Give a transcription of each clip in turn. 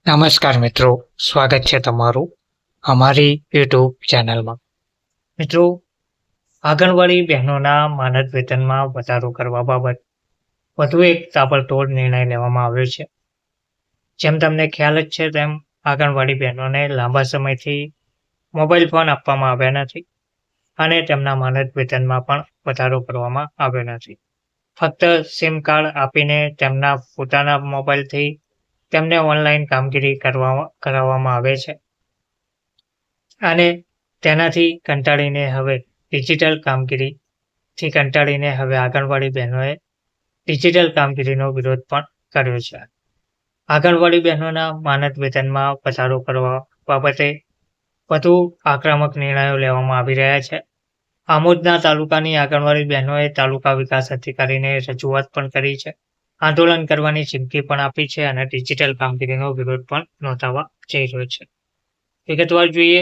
નમસ્કાર મિત્રો, સ્વાગત છે તમારું અમારી યુટ્યુબ ચેનલમાં. મિત્રો, આંગણવાડી બહેનોના માનદ વેતનમાં વધારો કરવા બાબત વધુ એક તાબડતોડ નિર્ણય લેવામાં આવ્યો છે. જેમ તમને ખ્યાલ જ છે તેમ આંગણવાડી બહેનોને લાંબા સમયથી મોબાઈલ ફોન આપવામાં આવ્યા નથી અને તેમના માનદ વેતનમાં પણ વધારો કરવામાં આવ્યો નથી. ફક્ત સિમ કાર્ડ આપીને તેમના પોતાના મોબાઈલથી તેમને ઓનલાઈન કામગીરી કરાવવામાં આવે છે અને તેનાથી કંટાળીને હવે આંગણવાડી બહેનોએ ડિજિટલ કામગીરીનો વિરોધ પણ કર્યો છે. આંગણવાડી બહેનોના માનદ વેતનમાં વધારો કરવા બાબતે વધુ આક્રમક નિર્ણયો લેવામાં આવી રહ્યા છે. આમોદના તાલુકાની આંગણવાડી બહેનોએ તાલુકા વિકાસ અધિકારીને રજૂઆત પણ કરી છે, આંદોલન કરવાની ચીમકી પણ આપી છે અને ડિજિટલ કામગીરીનો વિરોધ પણ નોંધાવવા જઈ રહ્યો છે. વિગતવાર જોઈએ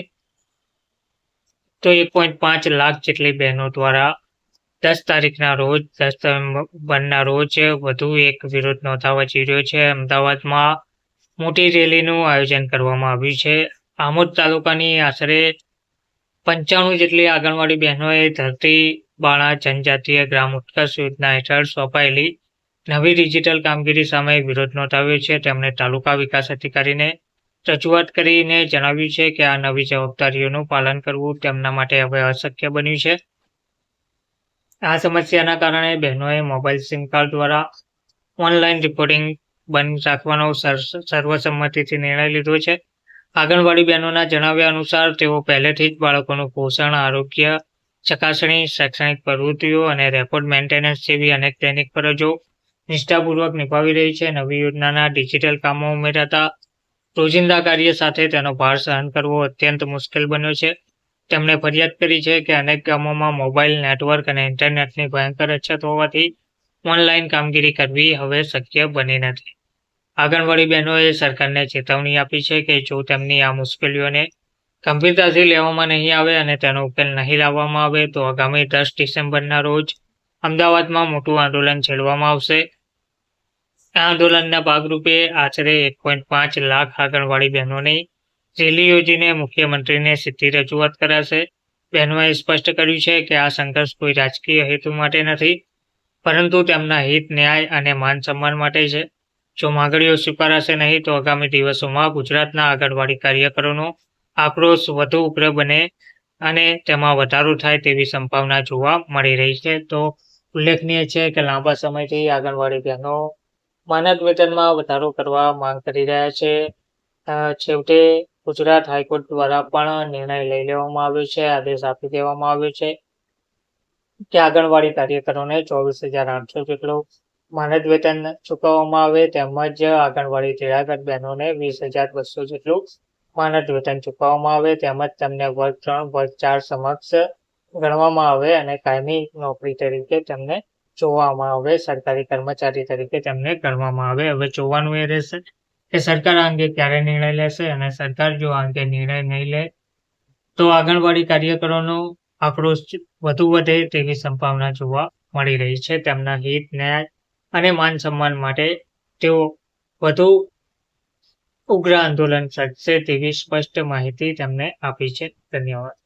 તો 1.5 લાખ જેટલી બહેનો દ્વારા 10 તારીખના રોજ 10 નવેમ્બરના રોજ વધુ એક વિરોધ નોંધાવવા જઈ રહ્યો છે. અમદાવાદમાં મોટી રેલીનું આયોજન કરવામાં આવ્યું છે. આમોદ તાલુકાની આશરે 95 જેટલી આંગણવાડી બહેનોએ ધરતી બાણા જનજાતીય ગ્રામ ઉત્કર્ષ યોજના હેઠળ સોંપાયેલી નવી ડિજિટલ કામગીરી સામે વિરોધ નોંધાવ્યો છે. તેમણે તાલુકા વિકાસ અધિકારીને રજૂઆત કરીને જણાવ્યું છે કે આ નવી જવાબદારીઓનું પાલન કરવું તેમના માટે હવે અશક્ય બન્યું છે. આ સમસ્યાના કારણે બહેનોએ મોબાઈલ સિમ કાર્ડ દ્વારા ઓનલાઈન રિપોર્ટિંગ બંધ રાખવાનો સર્વસંમતિથી નિર્ણય લીધો છે. આંગણવાડી બહેનોના જણાવ્યા અનુસાર તેઓ પહેલેથી જ બાળકોનું પોષણ, આરોગ્ય ચકાસણી, શૈક્ષણિક પ્રવૃત્તિઓ અને રેકોર્ડ મેન્ટેનન્સ જેવી અનેક દૈનિક ફરજો નિષ્ઠાપૂર્વક નિભાવી રહી છે. નવી યોજનાના ડિજિટલ કામો ઉમેરાતા રોજિંદા કાર્ય સાથે તેનો ભાર સહન કરવો અત્યંત મુશ્કેલ બન્યો છે. તેમણે ફરિયાદ કરી છે કે અનેક ગામોમાં મોબાઈલ નેટવર્ક અને ઇન્ટરનેટની ભયંકર અછત હોવાથી ઓનલાઈન કામગીરી કરવી હવે શક્ય બની નથી. આંગણવાડી બહેનોએ સરકારને ચેતવણી આપી છે કે જો તેમની આ મુશ્કેલીઓને ગંભીરતાથી લેવામાં નહીં આવે અને તેનો ઉકેલ નહીં લાવવામાં આવે તો આગામી 10 ડિસેમ્બરના રોજ અમદાવાદમાં મોટું આંદોલન છેડવામાં આવશે. આ આંદોલનના ભાગરૂપે આશરે 1.5 લાખ આંગણવાડી બહેનોની રેલી યોજીને મુખ્યમંત્રીને સીધી રજૂઆત કરાશે. બહેનોએ સ્પષ્ટ કર્યું છે કે આ સંઘર્ષ કોઈ રાજકીય હેતુ માટે નથી, પરંતુ તેમના હિત, ન્યાય અને માન સન્માન માટે છે. જો માંગણીઓ સ્વીકારાશે નહીં તો આગામી દિવસોમાં ગુજરાતના આંગણવાડી કાર્યકરોનો આક્રોશ વધુ ઉગ્ર બને અને તેમાં વધારો થાય તેવી સંભાવના જોવા મળી રહી છે. તો ઉલ્લેખનીય છે કે લાંબા સમયથી આંગણવાડી બહેનો માનદ વેતનમાં વધારો કરવા માંગ કરી રહ્યા છે. છેવટે ગુજરાત હાઈકોર્ટ દ્વારા પણ નિર્ણય લઈ લેવામાં આવ્યો છે, આદેશ આપી દેવામાં આવ્યો છે કે આંગણવાડી કાર્યકરોને 24,800 જેટલો માનદ વેતન ચૂકવવામાં આવે તેમજ આંગણવાડી તેડાગર બહેનોને 20,200 જેટલું માનદ વેતન ચૂકવવામાં આવે તેમજ તેમને વર્ગ 3, વર્ગ 4 સમક્ષ ગણવામાં આવે અને કાયમી નોકરી તરીકે તેમને જોવામાં આવે, સરકારી કર્મચારી તરીકે તેમને ગણવામાં આવે. હવે જોવાનું એ રહેશે કે સરકાર આ અંગે ક્યારે નિર્ણય લેશે અને સરકાર જો આ અંગે નિર્ણય નહીં લે તો આંગણવાડી કાર્યકરોનો આક્રોશ વધુ વધે તેવી સંભાવના જોવા મળી રહી છે. તેમના હિત, ન્યાય અને માન સન્માન માટે તેઓ વધુ ઉગ્ર આંદોલન કરશે તેવી સ્પષ્ટ માહિતી તેમને આપી છે. ધન્યવાદ.